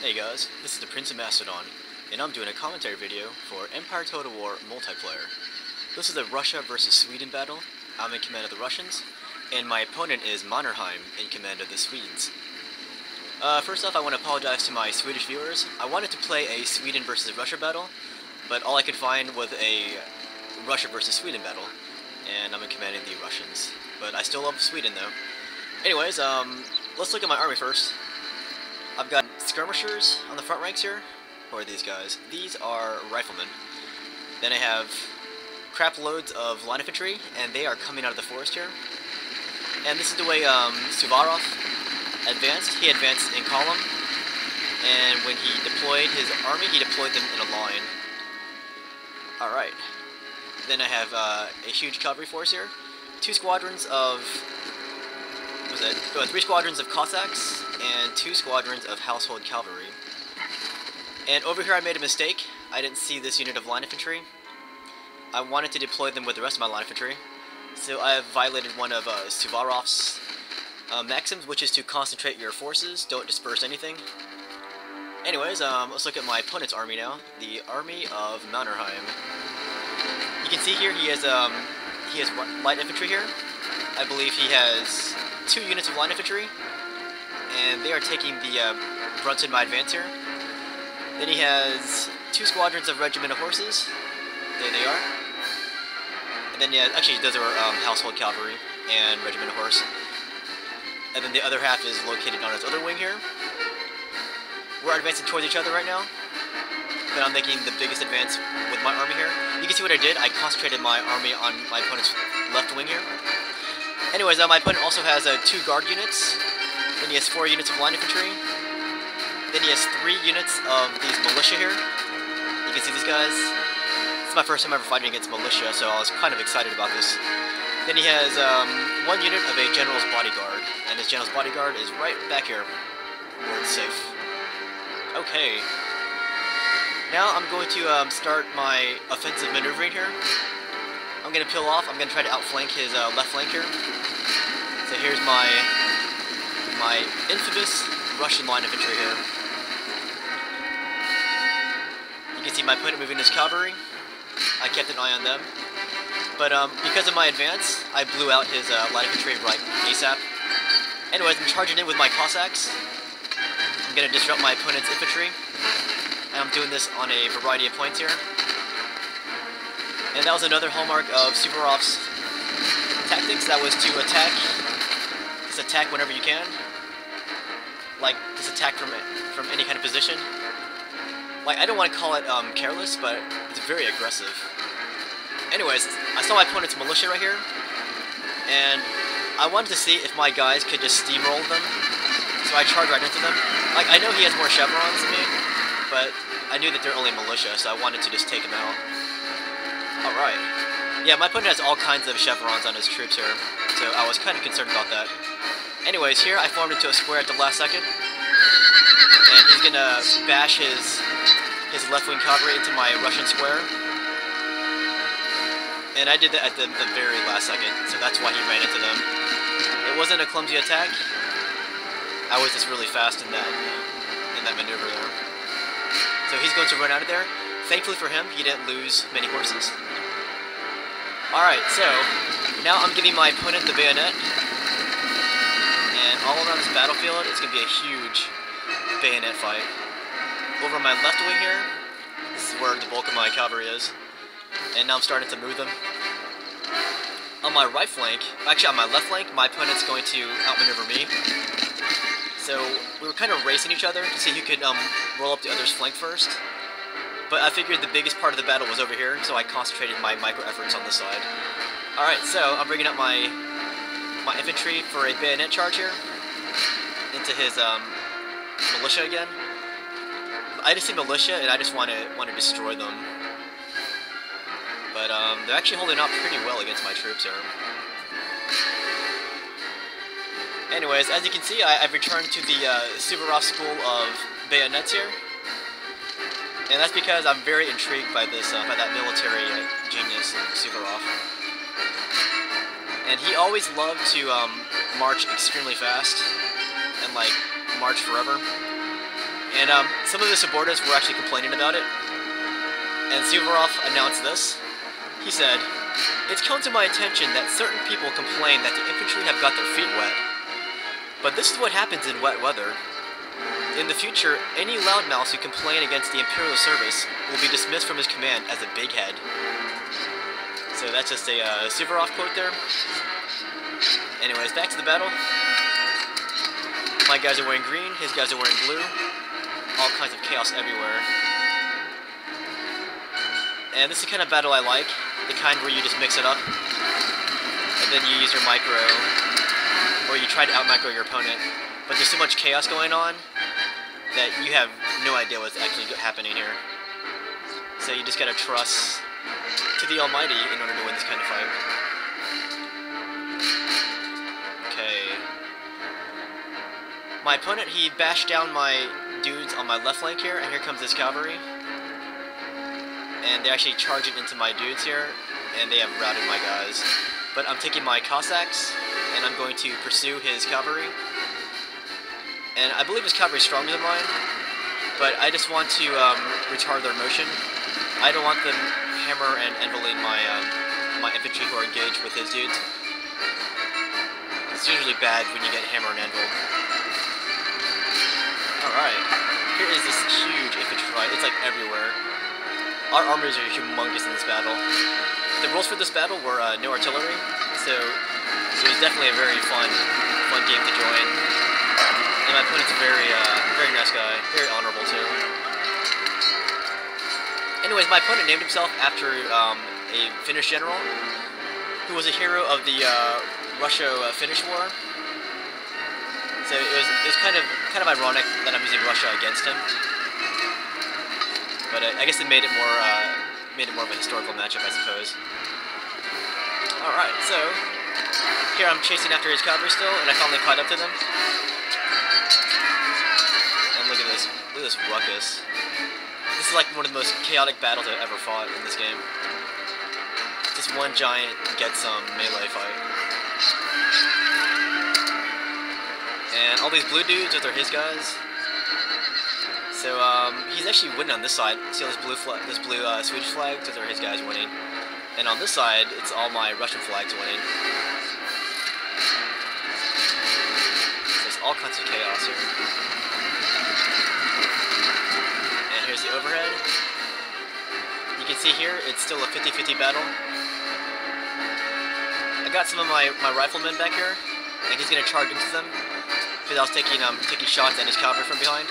Hey guys, this is the Prince of Macedon, and I'm doing a commentary video for Empire Total War Multiplayer. This is a Russia versus Sweden battle. I'm in command of the Russians, and my opponent is Mannerheim in command of the Swedes. First off, I want to apologize to my Swedish viewers. I wanted to play a Sweden versus Russia battle, but all I could find was a Russia versus Sweden battle, and I'm in command of the Russians. But I still love Sweden though. Anyways, let's look at my army first. I've got skirmishers on the front ranks here. Who are these guys? These are riflemen. Then I have crap loads of line infantry, and they are coming out of the forest here. And this is the way Suvarov advanced. He advanced in column, and when he deployed his army, he deployed them in a line. Alright. Then I have a huge cavalry force here. 2 squadrons of... three squadrons of Cossacks and 2 squadrons of household cavalry. And over here I made a mistake. I didn't see this unit of line infantry. I wanted to deploy them with the rest of my line infantry. So I have violated one of Suvarov's maxims, which is to concentrate your forces, don't disperse anything. Anyways, let's look at my opponent's army now. The army of Mannerheim. You can see here he has light infantry here. I believe he has 2 units of line infantry, and they are taking the brunt in my advance here. Then he has 2 squadrons of regiment of horses. There they are. And then actually those are household cavalry and regiment of horse. And then the other half is located on his other wing here. We're advancing towards each other right now, but I'm making the biggest advance with my army here. You can see what I did. I concentrated my army on my opponent's left wing here. Anyways, my opponent also has 2 guard units. Then he has 4 units of line infantry. Then he has 3 units of these militia here. You can see these guys. This is my first time ever fighting against militia, so I was kind of excited about this. Then he has 1 unit of a general's bodyguard, and this general's bodyguard is right back here, where it's safe. Okay. Now I'm going to start my offensive maneuvering here. I'm going to peel off. I'm going to try to outflank his left flank here. So here's my infamous Russian line infantry here. You can see my opponent moving his cavalry. I kept an eye on them. But because of my advance, I blew out his light infantry right ASAP. Anyways, I'm charging in with my Cossacks. I'm going to disrupt my opponent's infantry. And I'm doing this on a variety of points here. And that was another hallmark of Suvarov's tactics. That was to attack. Just attack whenever you can. Like, just attack from any kind of position. Like, I don't want to call it careless, but it's very aggressive. Anyways, I saw my opponent's militia right here, and I wanted to see if my guys could just steamroll them. So I charged right into them. Like, I know he has more chevrons than me, but I knew that they're only militia, so I wanted to just take them out. Alright. Yeah, my opponent has all kinds of chevrons on his troops here, so I was kind of concerned about that. Anyways, here I formed into a square at the last second, and he's gonna bash his left-wing cavalry into my Russian square. And I did that at the very last second, so that's why he ran into them. It wasn't a clumsy attack. I was just really fast in that maneuver there. So he's going to run out of there. Thankfully for him, he didn't lose many horses. Alright, so now I'm giving my opponent the bayonet. And all around this battlefield, it's going to be a huge bayonet fight. Over on my left wing here, this is where the bulk of my cavalry is. And now I'm starting to move them. On my right flank, actually on my left flank, my opponent's going to outmaneuver me. So we were kind of racing each other to see who could roll up the other's flank first. But I figured the biggest part of the battle was over here, so I concentrated my micro efforts on this side. Alright, so I'm bringing up my infantry for a bayonet charge here into his militia again. I just see militia and I just want to destroy them. But they're actually holding out pretty well against my troops here. Anyways, as you can see, I've returned to the Suvarov school of bayonets here. And that's because I'm very intrigued by that military genius of Suvarov. And he always loved to march extremely fast and like march forever. And some of the subordinates were actually complaining about it. And Suvorov announced this. He said, "It's come to my attention that certain people complain that the infantry have got their feet wet. But this is what happens in wet weather. In the future, any loudmouths who complain against the Imperial service will be dismissed from his command as a big head." So that's just a Suvorov quote there. Anyways, back to the battle. My guys are wearing green, his guys are wearing blue. All kinds of chaos everywhere. And this is the kind of battle I like, the kind where you just mix it up, and then you use your micro, or you try to out-micro your opponent, but there's so much chaos going on that you have no idea what's actually happening here. So you just gotta trust to the Almighty in order to win this kind of fight. Okay. My opponent, he bashed down my dudes on my left flank here, and here comes his cavalry. And they're actually charging into my dudes here, and they have routed my guys. But I'm taking my Cossacks, and I'm going to pursue his cavalry. And I believe his cavalry is stronger than mine, but I just want to retard their motion. I don't want them hammer and enveling my my infantry who are engaged with his dudes. It's usually bad when you get hammer and anvil. Alright, here is this huge infantry fight. It's like everywhere. Our armies are humongous in this battle. The rules for this battle were no artillery, so it was definitely a very fun game to join. And my opponent's a very nice guy, very honorable too. Anyways, my opponent named himself after a Finnish general who was a hero of the Russia-Finnish War. So it was kind of ironic that I'm using Russia against him. But I guess it made it more of a historical matchup, I suppose. All right, so here I'm chasing after his cavalry still, and I finally caught up to them. And look at this ruckus. This is like one of the most chaotic battles I've ever fought in this game. Just one giant get some melee fight. And all these blue dudes, those are his guys. So he's actually winning on this side. See all this blue Swedish flag? Those are his guys winning. And on this side, it's all my Russian flags winning. So there's all kinds of chaos here. And here's the overhead. You can see here, it's still a 50-50 battle. I got some of my riflemen back here, and he's gonna charge into them because I was taking shots at his cavalry from behind.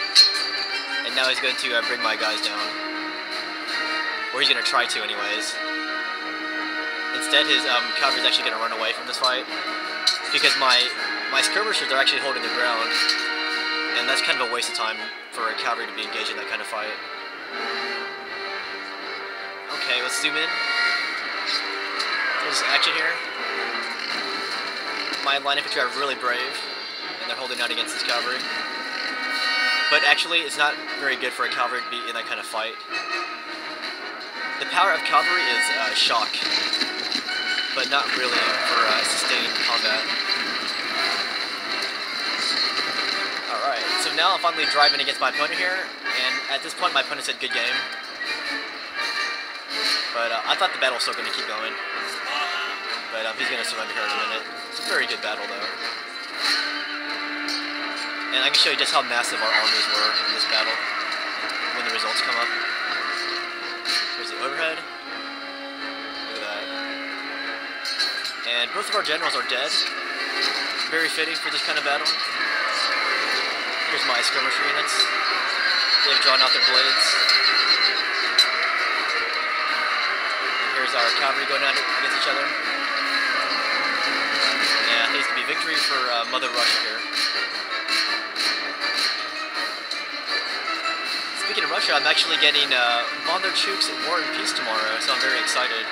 And now he's going to bring my guys down. Or he's going to try to anyways. Instead, his cavalry is actually going to run away from this fight. Because my skirmishers are actually holding the ground. And that's kind of a waste of time for a cavalry to be engaged in that kind of fight. Okay, let's zoom in. There's action here. My line infantry are really brave. And they're holding out against this cavalry. But actually, it's not very good for a cavalry to be in that kind of fight. The power of cavalry is shock, but not really for sustained combat. Alright, so now I'm finally driving against my opponent here, and at this point my opponent said good game. But I thought the battle was still going to keep going. But he's going to surrender here in a minute. It's a very good battle though. And I can show you just how massive our armies were in this battle when the results come up. Here's the overhead. Look at that. And both of our generals are dead. Very fitting for this kind of battle. Here's my skirmisher units. They've drawn out their blades. And here's our cavalry going at it against each other. Yeah, I think it's going to be victory for Mother Russia here. Speaking of Russia, I'm actually getting Bondarchuk's War and Peace tomorrow, so I'm very excited.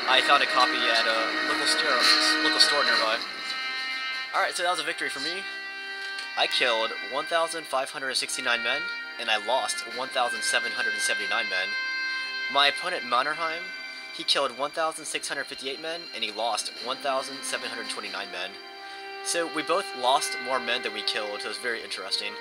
I found a copy at a local store nearby. Alright, so that was a victory for me. I killed 1,569 men, and I lost 1,779 men. My opponent Mannerheim, he killed 1,658 men, and he lost 1,729 men. So we both lost more men than we killed, so it was very interesting.